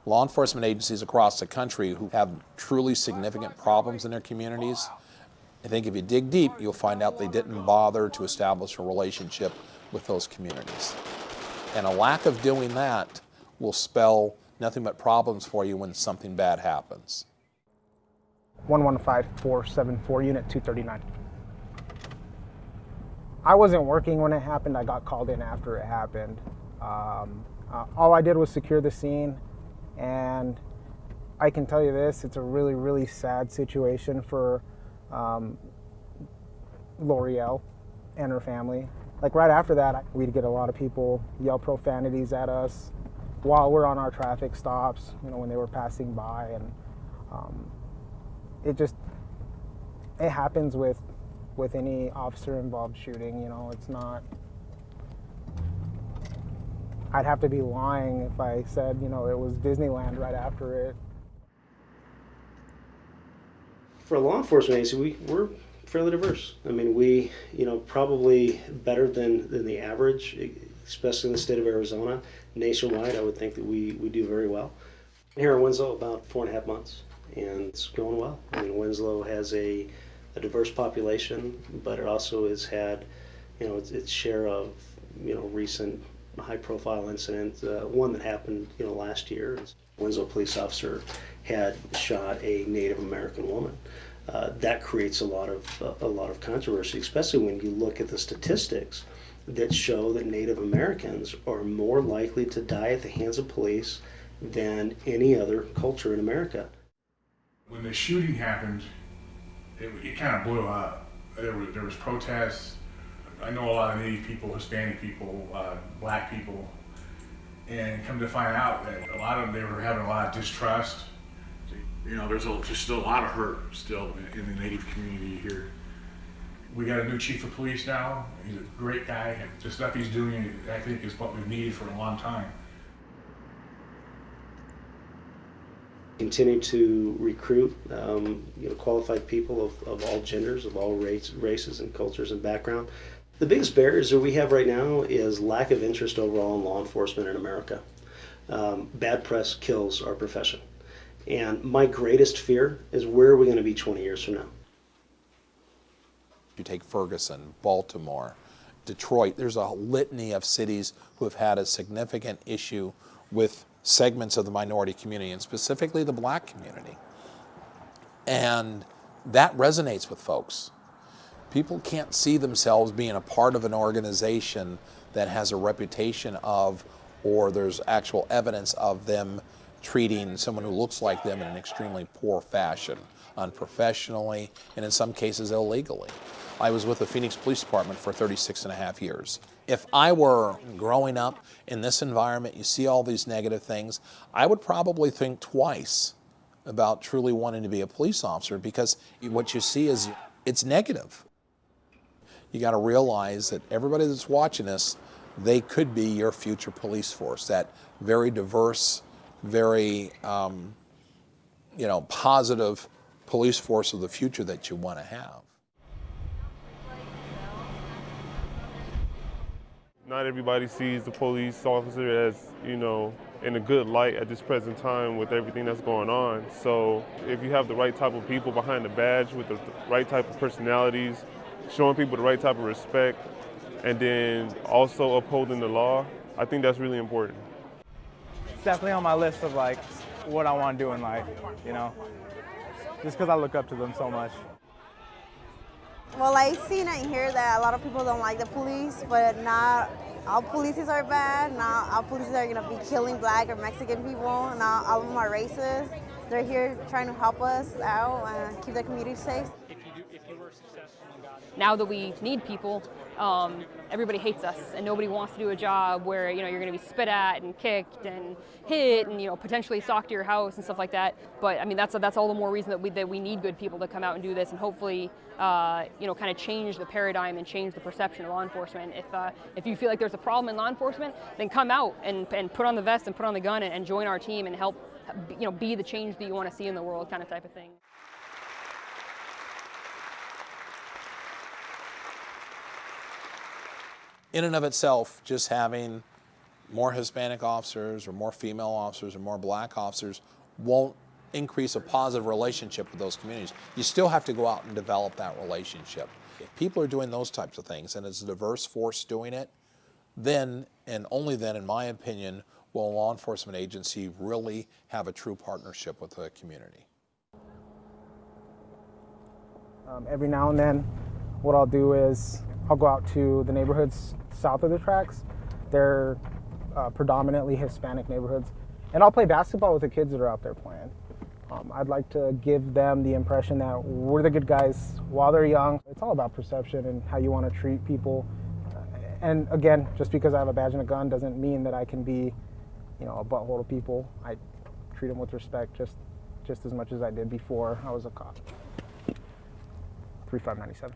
law enforcement agencies across the country who have truly significant problems in their communities, I think if you dig deep, you'll find out they didn't bother to establish a relationship with those communities. And a lack of doing that will spell nothing but problems for you when something bad happens. 115474, Unit 239. I wasn't working when it happened. I got called in after it happened. All I did was secure the scene, and I can tell you this, it's a really, really sad situation for L'Oreal and her family. Like right after that, we'd get a lot of people yell profanities at us while we're on our traffic stops, you know, when they were passing by, and it happens with any officer involved shooting. You know, it's not, I'd have to be lying if I said, you know, it was Disneyland right after it. For a law enforcement agency, we're fairly diverse. I mean, we, probably better than the average, especially in the state of Arizona. Nationwide, I would think that we do very well. Here in Winslow, about 4.5 months, and it's going well. I mean, Winslow has a diverse population, but it also has had, its share of, recent high-profile incidents. One that happened, last year. Winslow police officer had shot a Native American woman. That creates a lot of controversy, especially when you look at the statistics that show that Native Americans are more likely to die at the hands of police than any other culture in America. When the shooting happened, it kind of blew up. There was protests. I know a lot of Native people, Hispanic people, Black people, and come to find out that a lot of them, they were having a lot of distrust. There's just a lot of hurt still in the Native community here. We got a new chief of police now. He's a great guy. The stuff he's doing, I think, is what we've needed for a long time. Continue to recruit qualified people of all genders, of all races and cultures and background. The biggest barriers that we have right now is lack of interest overall in law enforcement in America. Bad press kills our profession. And my greatest fear is where are we going to be 20 years from now? You take Ferguson, Baltimore, Detroit, there's a litany of cities who have had a significant issue with segments of the minority community, and specifically the Black community. And that resonates with folks. People can't see themselves being a part of an organization that has a reputation of, or there's actual evidence of them treating someone who looks like them in an extremely poor fashion, unprofessionally, and in some cases illegally. I was with the Phoenix Police Department for 36.5 years. If I were growing up in this environment, you see all these negative things, I would probably think twice about truly wanting to be a police officer, because what you see is it's negative. You got to realize that everybody that's watching this, they could be your future police force, that very diverse, very positive police force of the future that you want to have. Not everybody sees the police officer as, in a good light at this present time with everything that's going on. So if you have the right type of people behind the badge with the right type of personalities, showing people the right type of respect, and then also upholding the law, I think that's really important. It's definitely on my list of what I want to do in life, just because I look up to them so much. Well, I seen and hear that a lot of people don't like the police, but not all polices are bad. Not all polices are gonna be killing Black or Mexican people. Not all of them are racist. They're here trying to help us out and keep the community safe. If you were successful and got it. Now that we need people, everybody hates us, and nobody wants to do a job where you're going to be spit at and kicked and hit and potentially socked to your house and stuff like that. But I mean that's all the more reason that we need good people to come out and do this, and hopefully kind of change the paradigm and change the perception of law enforcement. If you feel like there's a problem in law enforcement, then come out and put on the vest and put on the gun and join our team and help be the change that you want to see in the world, kind of type of thing. In and of itself, just having more Hispanic officers or more female officers or more black officers won't increase a positive relationship with those communities. You still have to go out and develop that relationship. If people are doing those types of things and it's a diverse force doing it, then and only then, in my opinion, will a law enforcement agency really have a true partnership with the community. Every now and then, what I'll do is I'll go out to the neighborhoods south of the tracks. They're predominantly Hispanic neighborhoods. And I'll play basketball with the kids that are out there playing. I'd like to give them the impression that we're the good guys while they're young. It's all about perception and how you want to treat people. And again, just because I have a badge and a gun doesn't mean that I can be, a butthole to people. I treat them with respect just as much as I did before I was a cop. 3597.